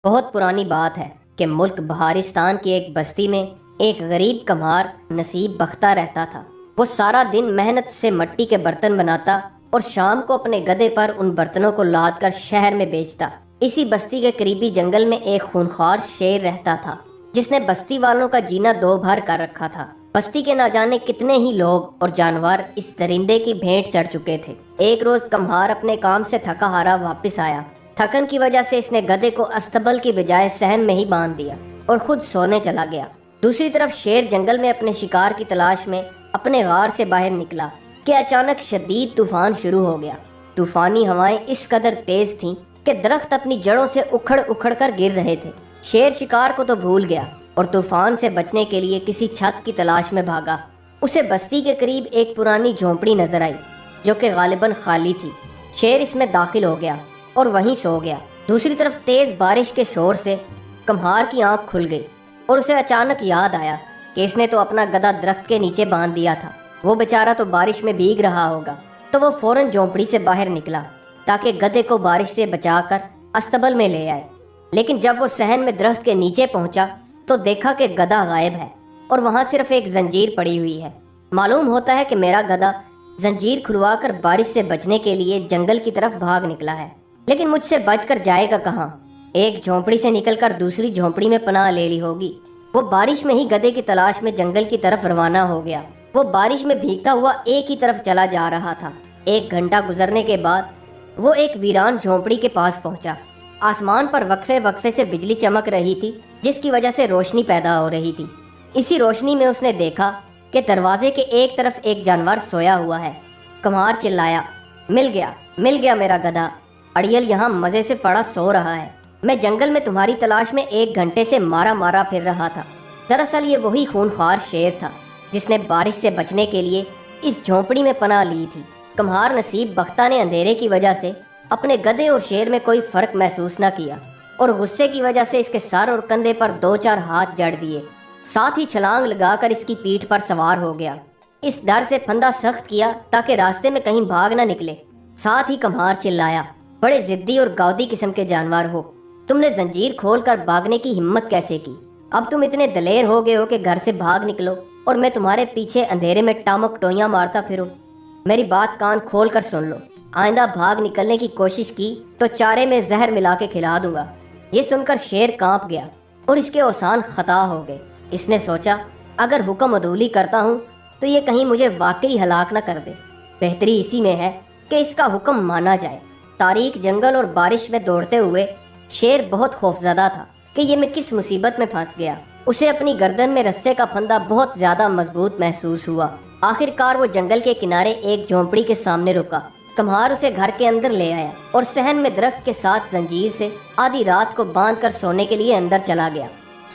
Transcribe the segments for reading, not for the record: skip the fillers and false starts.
بہت پرانی بات ہے کہ ملک بہارستان کی ایک بستی میں ایک غریب کمہار نصیب بختہ رہتا تھا۔ وہ سارا دن محنت سے مٹی کے برتن بناتا اور شام کو اپنے گدھے پر ان برتنوں کو لاد کر شہر میں بیچتا۔ اسی بستی کے قریبی جنگل میں ایک خونخوار شیر رہتا تھا جس نے بستی والوں کا جینا دو بھر کر رکھا تھا۔ بستی کے نہ جانے کتنے ہی لوگ اور جانور اس درندے کی بھینٹ چڑھ چکے تھے۔ ایک روز کمہار اپنے کام سے تھکا ہارا واپس آیا۔ تھکن کی وجہ سے اس نے گدھے کو استبل کی بجائے صحن میں ہی باندھ دیا اور خود سونے چلا گیا۔ دوسری طرف شیر جنگل میں اپنے شکار کی تلاش میں اپنے غار سے باہر نکلا کہ اچانک شدید طوفان شروع ہو گیا۔ طوفانی ہوائیں اس قدر تیز تھیں کہ درخت اپنی جڑوں سے اکھڑ اکھڑ کر گر رہے تھے۔ شیر شکار کو تو بھول گیا اور طوفان سے بچنے کے لیے کسی چھت کی تلاش میں بھاگا۔ اسے بستی کے قریب ایک پرانی جھونپڑی نظر آئی جو کہ غالباً خالی تھی۔ شیر اس میں داخل ہو گیا اور وہیں سو گیا۔ دوسری طرف تیز بارش کے شور سے کمہار کی آنکھ کھل گئی اور اسے اچانک یاد آیا کہ اس نے تو اپنا گدھا درخت کے نیچے باندھ دیا تھا۔ وہ بیچارہ تو بارش میں بھیگ رہا ہوگا، تو وہ فوراً جھونپڑی سے باہر نکلا تاکہ گدھے کو بارش سے بچا کر استبل میں لے آئے۔ لیکن جب وہ صحن میں درخت کے نیچے پہنچا تو دیکھا کہ گدھا غائب ہے اور وہاں صرف ایک زنجیر پڑی ہوئی ہے۔ معلوم ہوتا ہے کہ میرا گدھا زنجیر کھلوا کر بارش سے بچنے کے لیے جنگل کی طرف بھاگ نکلا ہے، لیکن مجھ سے بچ کر جائے گا کہاں؟ ایک جھونپڑی سے نکل کر دوسری جھونپڑی میں پناہ لے لی ہوگی۔ وہ بارش میں ہی گدھے کی تلاش میں جنگل کی طرف روانہ ہو گیا۔ وہ بارش میں بھیگتا ہوا ایک ہی طرف چلا جا رہا تھا۔ ایک گھنٹہ گزرنے کے بعد وہ ایک ویران جھونپڑی کے پاس پہنچا۔ آسمان پر وقفے وقفے سے بجلی چمک رہی تھی جس کی وجہ سے روشنی پیدا ہو رہی تھی۔ اسی روشنی میں اس نے دیکھا کہ دروازے کے ایک طرف ایک جانور سویا ہوا ہے۔ کمہار چلایا، مل گیا میرا گدھا۔ اڑیل یہاں مزے سے پڑا سو رہا ہے۔ میں جنگل میں تمہاری تلاش میں ایک گھنٹے سے مارا پھر رہا تھا۔ دراصل یہ وہی خونخوار شیر تھا جس نے بارش سے بچنے کے لیے اس جھونپڑی میں پناہ لی تھی۔ کمہار نصیب بختہ نے اندھیرے کی وجہ سے اپنے گدھے اور شیر میں کوئی فرق محسوس نہ کیا اور غصے کی وجہ سے اس کے سر اور کندھے پر 2-4 ہاتھ جڑ دیے، ساتھ ہی چھلانگ لگا کر اس کی پیٹھ پر سوار ہو گیا۔ اس ڈر سے پھندا سخت کیا تاکہ راستے میں کہیں بھاگ نہ نکلے۔ ساتھ ہی کمہار چلایا، بڑے ضدی اور گاؤدی قسم کے جانور ہو، تم نے زنجیر کھول کر بھاگنے کی ہمت کیسے کی؟ اب تم اتنے دلیر ہو گئے ہو کہ گھر سے بھاگ نکلو اور میں تمہارے پیچھے اندھیرے میں ٹامک ٹوئیاں مارتا پھروں۔ میری بات کان کھول کر سن لو، آئندہ بھاگ نکلنے کی کوشش کی تو چارے میں زہر ملا کے کھلا دوں گا۔ یہ سن کر شیر کانپ گیا اور اس کے اوسان خطا ہو گئے۔ اس نے سوچا اگر حکم عدولی کرتا ہوں تو یہ کہیں مجھے واقعی ہلاک نہ کر دے۔ بہتری اسی میں ہے کہ اس کا حکم مانا جائے۔ تاریک جنگل اور بارش میں دوڑتے ہوئے شیر بہت خوفزدہ تھا کہ یہ میں کس مصیبت میں پھنس گیا۔ اسے اپنی گردن میں رسے کا پھندا بہت زیادہ مضبوط محسوس ہوا۔ آخر کار وہ جنگل کے کنارے ایک جھونپڑی کے سامنے رکا۔ کمہار اسے گھر کے اندر لے آیا اور صحن میں درخت کے ساتھ زنجیر سے آدھی رات کو باندھ کر سونے کے لیے اندر چلا گیا۔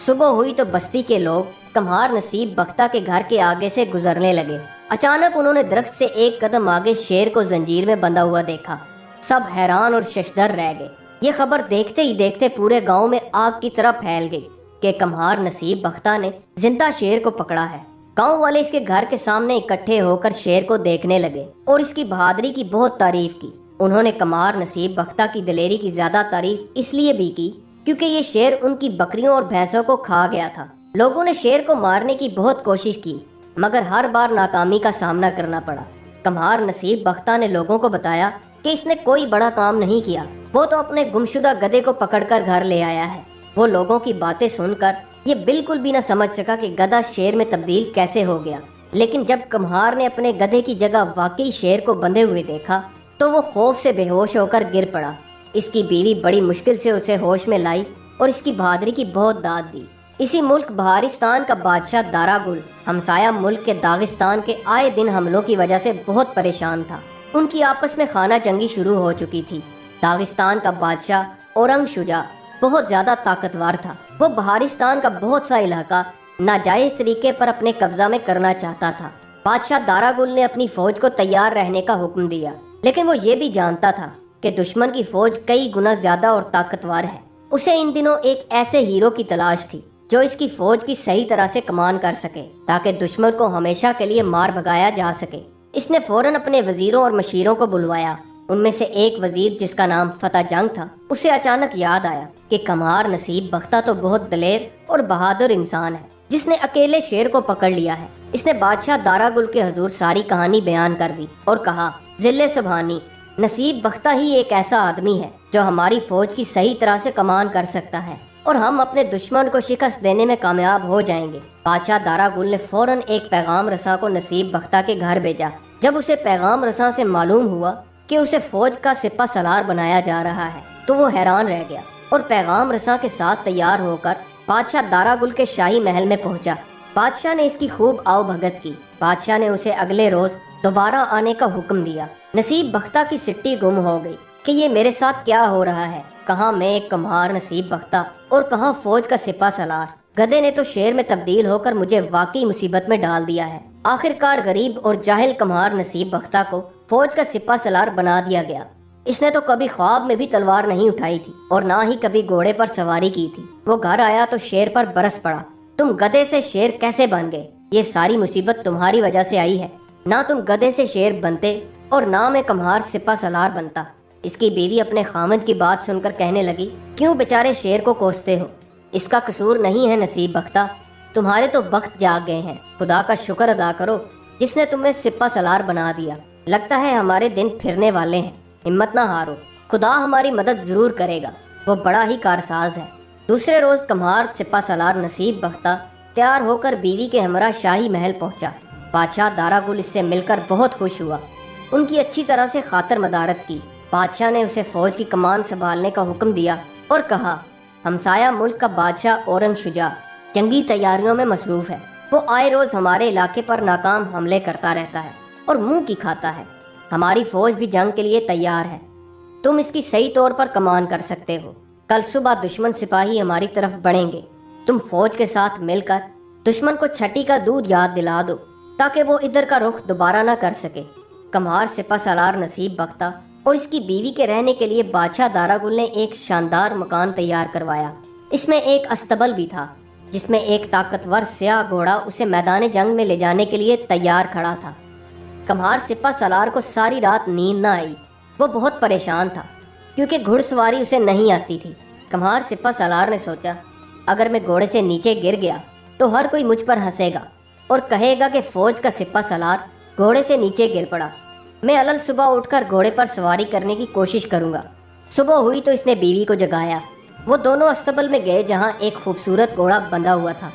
صبح ہوئی تو بستی کے لوگ کمہار نصیب بختہ کے گھر کے آگے سے گزرنے لگے۔ اچانک انہوں نے درخت سے ایک قدم آگے شیر کو زنجیر میں بندھا ہوا دیکھا۔ سب حیران اور ششدر رہ گئے۔ یہ خبر دیکھتے ہی دیکھتے پورے گاؤں میں آگ کی طرح پھیل گئی کہ کمہار نصیب بختہ نے زندہ شیر کو پکڑا ہے۔ گاؤں والے اس کے گھر کے سامنے اکٹھے ہو کر شیر کو دیکھنے لگے اور اس کی بہادری کی بہت تعریف کی۔ انہوں نے کمہار نصیب بختہ کی دلیری کی زیادہ تعریف اس لیے بھی کی کیونکہ یہ شیر ان کی بکریوں اور بھینسوں کو کھا گیا تھا۔ لوگوں نے شیر کو مارنے کی بہت کوشش کی مگر ہر بار ناکامی کا سامنا کرنا پڑا۔ کمہار نصیب بختہ نے لوگوں کو بتایا کہ اس نے کوئی بڑا کام نہیں کیا، وہ تو اپنے گمشدہ گدھے کو پکڑ کر گھر لے آیا ہے۔ وہ لوگوں کی باتیں سن کر یہ بالکل بھی نہ سمجھ سکا کہ گدھا شیر میں تبدیل کیسے ہو گیا، لیکن جب کمہار نے اپنے گدھے کی جگہ واقعی شیر کو بندھے ہوئے دیکھا تو وہ خوف سے بے ہوش ہو کر گر پڑا۔ اس کی بیوی بڑی مشکل سے اسے ہوش میں لائی اور اس کی بہادری کی بہت داد دی۔ اسی ملک بہارستان کا بادشاہ دارا گل ہمسایہ ملک کے داغستان کے آئے دن حملوں کی وجہ سے بہت پریشان تھا۔ ان کی آپس میں خانہ جنگی شروع ہو چکی تھی۔ داغستان کا بادشاہ اورنگ شجاع بہت زیادہ طاقتور تھا۔ وہ بہارستان کا بہت سا علاقہ ناجائز طریقے پر اپنے قبضہ میں کرنا چاہتا تھا۔ بادشاہ دارا گل نے اپنی فوج کو تیار رہنے کا حکم دیا، لیکن وہ یہ بھی جانتا تھا کہ دشمن کی فوج کئی گنا زیادہ اور طاقتور ہے۔ اسے ان دنوں ایک ایسے ہیرو کی تلاش تھی جو اس کی فوج کی صحیح طرح سے کمان کر سکے تاکہ دشمن کو ہمیشہ کے لیے مار بھگایا جا سکے۔ اس نے فوراً اپنے وزیروں اور مشیروں کو بلوایا۔ ان میں سے ایک وزیر جس کا نام فتح جنگ تھا، اسے اچانک یاد آیا کہ کمہار نصیب بختہ تو بہت دلیر اور بہادر انسان ہے جس نے اکیلے شیر کو پکڑ لیا ہے۔ اس نے بادشاہ دارا گل کے حضور ساری کہانی بیان کر دی اور کہا، ذل سبحانی، نصیب بختہ ہی ایک ایسا آدمی ہے جو ہماری فوج کی صحیح طرح سے کمان کر سکتا ہے اور ہم اپنے دشمن کو شکست دینے میں کامیاب ہو جائیں گے۔ بادشاہ دارا گل نے فوراً ایک پیغام رساں کو نصیب بختہ کے گھر بھیجا۔ جب اسے پیغام رساں سے معلوم ہوا کہ اسے فوج کا سپہ سالار بنایا جا رہا ہے تو وہ حیران رہ گیا اور پیغام رساں کے ساتھ تیار ہو کر بادشاہ دارا گل کے شاہی محل میں پہنچا۔ بادشاہ نے اس کی خوب آؤ بھگت کی۔ بادشاہ نے اسے اگلے روز دوبارہ آنے کا حکم دیا۔ نصیب بختہ کی سٹی گم ہو گئی کہ یہ میرے ساتھ کیا ہو رہا ہے، کہاں میں ایک کمہار نصیب بختہ اور کہاں فوج کا سپہ سالار۔ گدھے نے تو شیر میں تبدیل ہو کر مجھے واقعی مصیبت میں ڈال دیا ہے۔ آخر کار غریب اور جاہل کمہار نصیب بختہ کو فوج کا سپہ سالار بنا دیا گیا۔ اس نے تو کبھی خواب میں بھی تلوار نہیں اٹھائی تھی اور نہ ہی کبھی گھوڑے پر سواری کی تھی۔ وہ گھر آیا تو شیر پر برس پڑا، تم گدھے سے شیر کیسے بن گئے؟ یہ ساری مصیبت تمہاری وجہ سے آئی ہے۔ نہ تم گدھے سے شیر بنتے اور نہ میں کمہار سپہ سالار بنتا۔ اس کی بیوی اپنے خامند کی بات سن کر کہنے لگی، کیوں بیچارے شیر کو کوستے ہو؟ اس کا قصور نہیں ہے نصیب بختہ، تمہارے تو بخت جاگ گئے ہیں۔ خدا کا شکر ادا کرو جس نے تمہیں سپہ سالار بنا دیا۔ لگتا ہے ہمارے دن پھرنے والے ہیں، ہمت نہ ہارو، خدا ہماری مدد ضرور کرے گا، وہ بڑا ہی کارساز ہے۔ دوسرے روز کمہار سپہ سالار نصیب بختہ تیار ہو کر بیوی کے ہمراہ شاہی محل پہنچا۔ بادشاہ دارا گل اس سے مل کر بہت خوش ہوا، ان کی اچھی طرح سے خاطر مدارت کی۔ بادشاہ نے اسے فوج کی کمان سنبھالنے کا حکم دیا اور کہا، ہمسایہ ملک کا بادشاہ اورنگ شجاع جنگی تیاریوں میں مصروف ہے، وہ آئے روز ہمارے علاقے پر ناکام حملے کرتا رہتا ہے اور منہ کی کھاتا ہے۔ ہماری فوج بھی جنگ کے لیے تیار ہے، تم اس کی صحیح طور پر کمان کر سکتے ہو۔ کل صبح دشمن سپاہی ہماری طرف بڑھیں گے، تم فوج کے ساتھ مل کر دشمن کو چھٹی کا دودھ یاد دلا دو تاکہ وہ ادھر کا رخ دوبارہ نہ کر سکے۔ کمہار سپہ سالار نصیب بختہ اور اس کی بیوی کے رہنے کے لیے بادشاہ دارا گل نے ایک شاندار مکان تیار کروایا۔ اس میں ایک استبل بھی تھا جس میں ایک طاقتور سیاہ گھوڑا اسے میدان جنگ میں لے جانے کے لیے تیار کھڑا تھا۔ کمہار سپہ سالار کو ساری رات نیند نہ آئی، وہ بہت پریشان تھا کیونکہ گھڑ سواری اسے نہیں آتی تھی۔ کمہار سپہ سالار نے سوچا، اگر میں گھوڑے سے نیچے گر گیا تو ہر کوئی مجھ پر ہنسے گا اور کہے گا کہ فوج کا سپہ سالار گھوڑے سے نیچے گر پڑا۔ میں علل صبح اٹھ کر گھوڑے پر سواری کرنے کی کوشش کروں گا۔ صبح ہوئی تو اس نے بیوی کو جگایا۔ وہ دونوں استبل میں گئے جہاں ایک خوبصورت گھوڑا بندھا ہوا تھا۔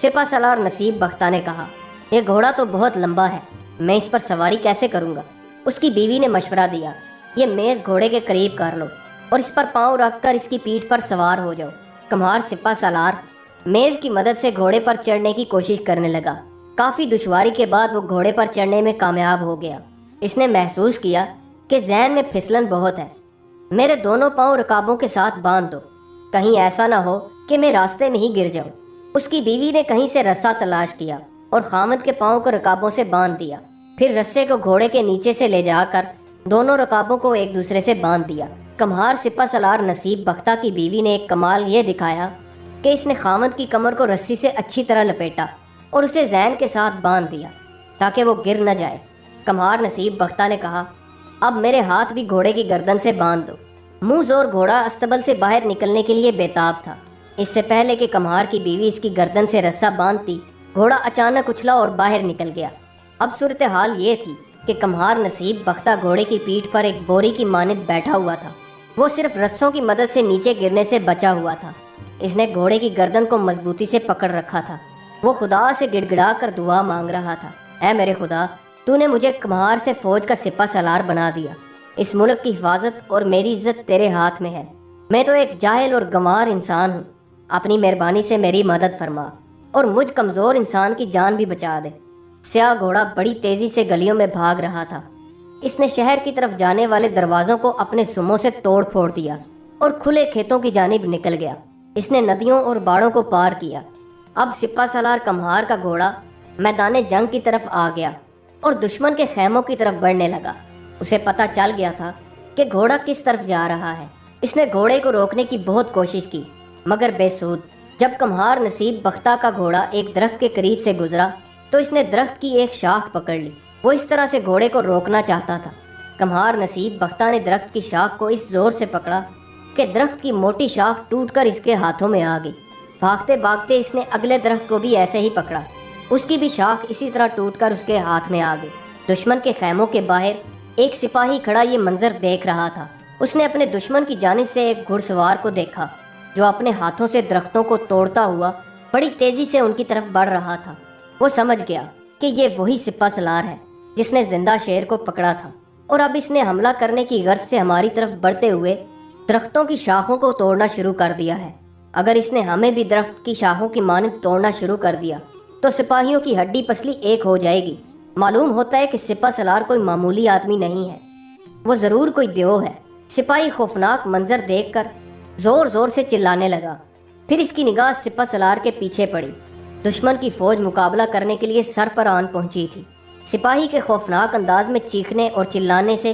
سپہ سالار نصیب بختہ نے کہا، یہ گھوڑا تو بہت لمبا ہے، میں اس پر سواری کیسے کروں گا؟ اس کی بیوی نے مشورہ دیا، یہ میز گھوڑے کے قریب کر لو اور اس پر پاؤں رکھ کر اس کی پیٹھ پر سوار ہو جاؤ۔ کمہار سپہ سالار میز کی مدد سے گھوڑے پر چڑھنے کی کوشش کرنے لگا۔ کافی دشواری کے بعد وہ گھوڑے پر چڑھنے میں کامیاب ہو گیا۔ اس نے محسوس کیا کہ ذہن میں پھسلن بہت ہے۔ میرے دونوں پاؤں رکابوں کے ساتھ باندھ دو، کہیں ایسا نہ ہو کہ میں راستے میں ہی گر جاؤں۔ اس کی بیوی نے کہیں سے رسہ تلاش کیا اور خامد کے پاؤں کو رکابوں سے باندھ دیا، پھر رسے کو گھوڑے کے نیچے سے لے جا کر دونوں رکابوں کو ایک دوسرے سے باندھ دیا۔ کمہار سپہ سالار نصیب بختہ کی بیوی نے ایک کمال یہ دکھایا کہ اس نے خامد کی کمر کو رسی سے اچھی طرح لپیٹا اور اسے ذہن کے ساتھ باندھ دیا تاکہ وہ گر نہ جائے۔ کمہار نصیب بختہ نے کہا، اب میرے ہاتھ بھی گھوڑے کی گردن سے باندھ دو۔ منہ زور گھوڑا استبل سے باہر نکلنے کے لیے بےتاب تھا۔ اس سے پہلے کہ کمہار کی بیوی اس کی گردن سے رسہ باندھتی، گھوڑا اچانک اچھلا اور باہر نکل گیا۔ اب صورتحال یہ تھی کہ کمہار نصیب بختہ گھوڑے کی پیٹھ پر ایک بوری کی مانند بیٹھا ہوا تھا۔ وہ صرف رسوں کی مدد سے نیچے گرنے سے بچا ہوا تھا۔ اس نے گھوڑے کی گردن کو مضبوطی سے پکڑ رکھا تھا۔ وہ خدا سے گڑ گڑا کر دعا مانگ رہا تھا، اے میرے خدا، تو نے مجھے کمہار سے فوج کا سپہ سالار بنا دیا۔ اس ملک کی حفاظت اور میری عزت تیرے ہاتھ میں ہے۔ میں تو ایک جاہل اور گنوار انسان ہوں، اپنی مہربانی سے میری مدد فرما اور مجھ کمزور انسان کی جان بھی بچا دے۔ سیاہ گھوڑا بڑی تیزی سے گلیوں میں بھاگ رہا تھا۔ اس نے شہر کی طرف جانے والے دروازوں کو اپنے سموں سے توڑ پھوڑ دیا اور کھلے کھیتوں کی جانب نکل گیا۔ اس نے ندیوں اور باڑوں کو پار کیا۔ اب سپہ سالار کمہار کا گھوڑا میدان جنگ کی طرف آ گیا اور دشمن کے خیموں کی طرف بڑھنے لگا۔ اسے پتہ چل گیا تھا کہ گھوڑا کس طرف جا رہا ہے۔ اس نے گھوڑے کو روکنے کی بہت کوشش کی مگر بے سود۔ جب کمہار نصیب بختہ کا گھوڑا ایک درخت کے قریب سے گزرا تو اس نے درخت کی ایک شاخ پکڑ لی۔ وہ اس طرح سے گھوڑے کو روکنا چاہتا تھا۔ کمہار نصیب بختہ نے درخت کی شاخ کو اس زور سے پکڑا کہ درخت کی موٹی شاخ ٹوٹ کر اس کے ہاتھوں میں آ گئی۔ بھاگتے بھاگتے اس نے اگلے درخت کو بھی ایسے ہی پکڑا، اس کی بھی شاخ اسی طرح ٹوٹ کر اس کے ہاتھ میں آ گئی۔ دشمن کے خیموں کے باہر ایک سپاہی کھڑا یہ منظر دیکھ رہا تھا۔ اس نے اپنے دشمن کی جانب سے ایک گھڑ سوار کو دیکھا جو اپنے ہاتھوں سے درختوں کو توڑتا ہوا بڑی تیزی سے ان کی طرف بڑھ رہا تھا۔ وہ سمجھ گیا کہ یہ وہی سپہ سالار ہے جس نے زندہ شیر کو پکڑا تھا، اور اب اس نے حملہ کرنے کی غرض سے ہماری طرف بڑھتے ہوئے درختوں کی شاخوں کو توڑنا شروع کر دیا ہے۔ اگر اس نے ہمیں بھی درخت کی شاخوں کی مانند توڑنا شروع کر دیا تو سپاہیوں کی ہڈی پسلی ایک ہو جائے گی۔ معلوم ہوتا ہے کہ سپہ سالار کوئی معمولی آدمی نہیں ہے، وہ ضرور کوئی دیو ہے۔ سپاہی خوفناک منظر دیکھ کر زور زور سے چلانے لگا۔ پھر اس کی نگاہ سپہ سالار کے پیچھے پڑی۔ دشمن کی فوج مقابلہ کرنے کے لیے سر پر آن پہنچی تھی۔ سپاہی کے خوفناک انداز میں چیخنے اور چلانے سے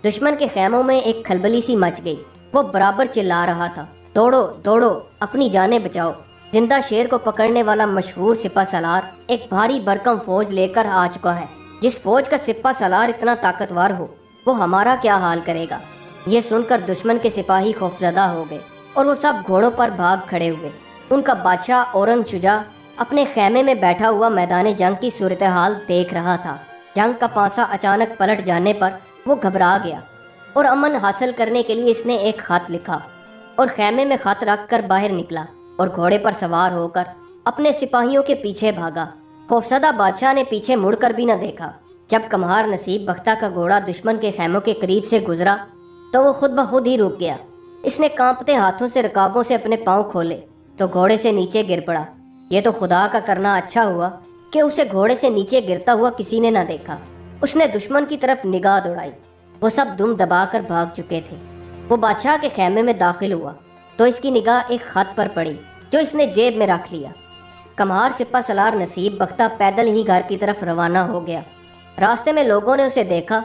دشمن کے خیموں میں ایک کھلبلی سی مچ گئی۔ وہ برابر چلا رہا تھا، دوڑو دوڑو، اپنی جانیں بچاؤ۔ زندہ شیر کو پکڑنے والا مشہور سپہ سالار ایک بھاری بھرکم فوج لے کر آ چکا ہے۔ جس فوج کا سپہ سالار اتنا طاقتور ہو وہ ہمارا کیا حال کرے گا؟ یہ سن کر دشمن کے سپاہی خوفزدہ ہو گئے اور وہ سب گھوڑوں پر بھاگ کھڑے ہوئے۔ ان کا بادشاہ اورنگ شجاع اپنے خیمے میں بیٹھا ہوا میدان جنگ کی صورتحال دیکھ رہا تھا۔ جنگ کا پانسا اچانک پلٹ جانے پر وہ گھبرا گیا اور امن حاصل کرنے کے لیے اس نے ایک خط لکھا اور خیمے میں خط رکھ کر باہر نکلا اور گھوڑے پر سوار ہو کر اپنے سپاہیوں کے پیچھے بھاگا۔ خوفزدہ بادشاہ نے پیچھے مڑ کر بھی نہ دیکھا۔ جب کمہار نصیب بختہ کا گھوڑا دشمن کے خیموں کے قریب سے گزرا تو وہ خود بخود ہی رک گیا۔ اس نے کانپتے ہاتھوں سے رکابوں سے اپنے پاؤں کھولے تو گھوڑے سے نیچے گر پڑا۔ یہ تو خدا کا کرنا اچھا ہوا کہ اسے گھوڑے سے نیچے گرتا ہوا کسی نے نہ دیکھا۔ اس نے دشمن کی طرف نگاہ دوڑائی، وہ سب دم دبا کر بھاگ چکے تھے۔ وہ بادشاہ کے خیمے میں داخل ہوا تو اس کی نگاہ ایک خط پر پڑی جو اس نے جیب میں رکھ لیا۔ کمہار سپہ سالار نصیب بختہ پیدل ہی گھر کی طرف روانہ ہو گیا۔ راستے میں لوگوں نے اسے دیکھا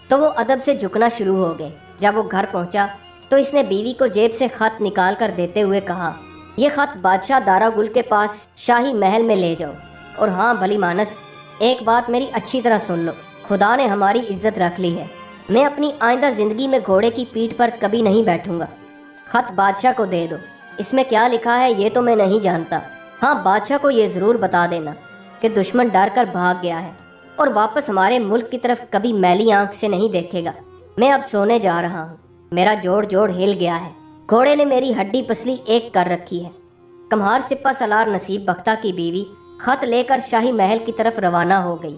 تو وہ ادب سے جھکنا شروع ہو گئے۔ جب وہ گھر پہنچا تو اس نے بیوی کو جیب سے خط نکال کر دیتے ہوئے کہا، یہ خط بادشاہ دارا گل کے پاس شاہی محل میں لے جاؤ، اور ہاں بھلی مانس، ایک بات میری اچھی طرح سن لو، خدا نے ہماری عزت رکھ لی ہے، میں اپنی آئندہ زندگی میں گھوڑے کی پیٹھ پر کبھی نہیں بیٹھوں گا۔ خط بادشاہ کو دے دو، اس میں کیا لکھا ہے یہ تو میں نہیں جانتا، ہاں بادشاہ کو یہ ضرور بتا دینا کہ دشمن ڈر کر بھاگ گیا ہے اور واپس ہمارے ملک کی طرف کبھی میلی آنکھ سے نہیں دیکھے گا۔ میں اب سونے جا رہا ہوں، میرا جوڑ جوڑ ہل گیا ہے، گھوڑے نے میری ہڈی پسلی ایک کر رکھی ہے۔ کمہار سپہ سالار نصیب بختہ کی بیوی خط لے کر شاہی محل کی طرف روانہ ہو گئی۔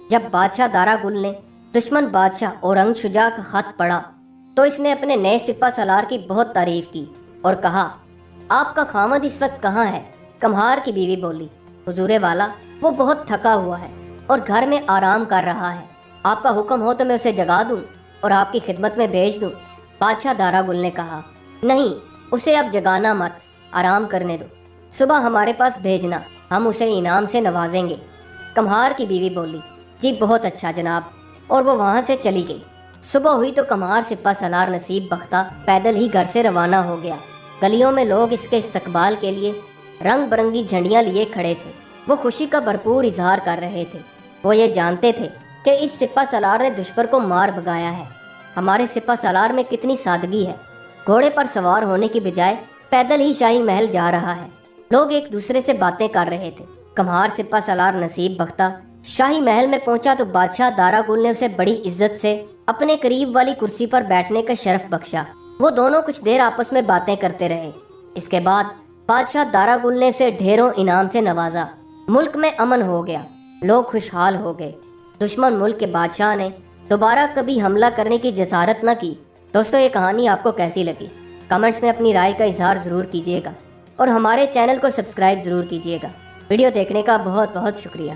جب بادشاہ دارا گل نے دشمن بادشاہ اورنگ شجاع کا خط پڑھا تو اس نے اپنے نئے سپہ سالار کی بہت تعریف کی اور کہا، آپ کا خامد اس وقت کہاں ہے؟ کمہار کی بیوی بولی، حضور والا وہ بہت تھکا ہوا ہے اور گھر میں آرام کر رہا ہے، آپ کا حکم ہو تو میں اسے جگا دوں اور آپ کی خدمت میں بھیج دوں۔ بادشاہ دارا گل نے کہا، نہیں، اسے اب جگانا مت، آرام کرنے دو، صبح ہمارے پاس بھیجنا، ہم اسے انعام سے نوازیں گے۔ کمہار کی بیوی بولی، جی بہت اچھا جناب، اور وہ وہاں سے چلی گئی۔ صبح ہوئی تو کمہار سپہ سالار نصیب بختہ پیدل ہی گھر سے روانہ ہو گیا۔ گلیوں میں لوگ اس کے استقبال کے لیے رنگ برنگی جھنڈیاں لیے کھڑے تھے، وہ خوشی کا بھرپور اظہار کر رہے تھے۔ وہ یہ جانتے تھے کہ اس سپہ سالار نے دشمن کو مار بھگایا ہے۔ ہمارے سپہ سالار میں کتنی سادگی ہے، گھوڑے پر سوار ہونے کی بجائے پیدل ہی شاہی محل جا رہا ہے۔ لوگ ایک دوسرے سے باتیں کر رہے تھے۔ کمہار سپہ سالار نصیب بختہ شاہی محل میں پہنچا تو بادشاہ دارا گل نے اسے بڑی عزت سے اپنے قریب والی کرسی پر بیٹھنے کا شرف بخشا۔ وہ دونوں کچھ دیر آپس میں باتیں کرتے رہے۔ اس کے بعد بادشاہ دارا گل نے اسے ڈھیروں انعام سے نوازا۔ ملک میں امن ہو گیا، لوگ خوشحال ہو گئے۔ دشمن ملک کے بادشاہ نے دوبارہ کبھی حملہ کرنے کی جسارت نہ کی۔ دوستو، یہ کہانی آپ کو کیسی لگی؟ کمنٹس میں اپنی رائے کا اظہار ضرور کیجیے گا اور ہمارے چینل کو سبسکرائب ضرور کیجیے گا۔ ویڈیو دیکھنے کا بہت بہت شکریہ۔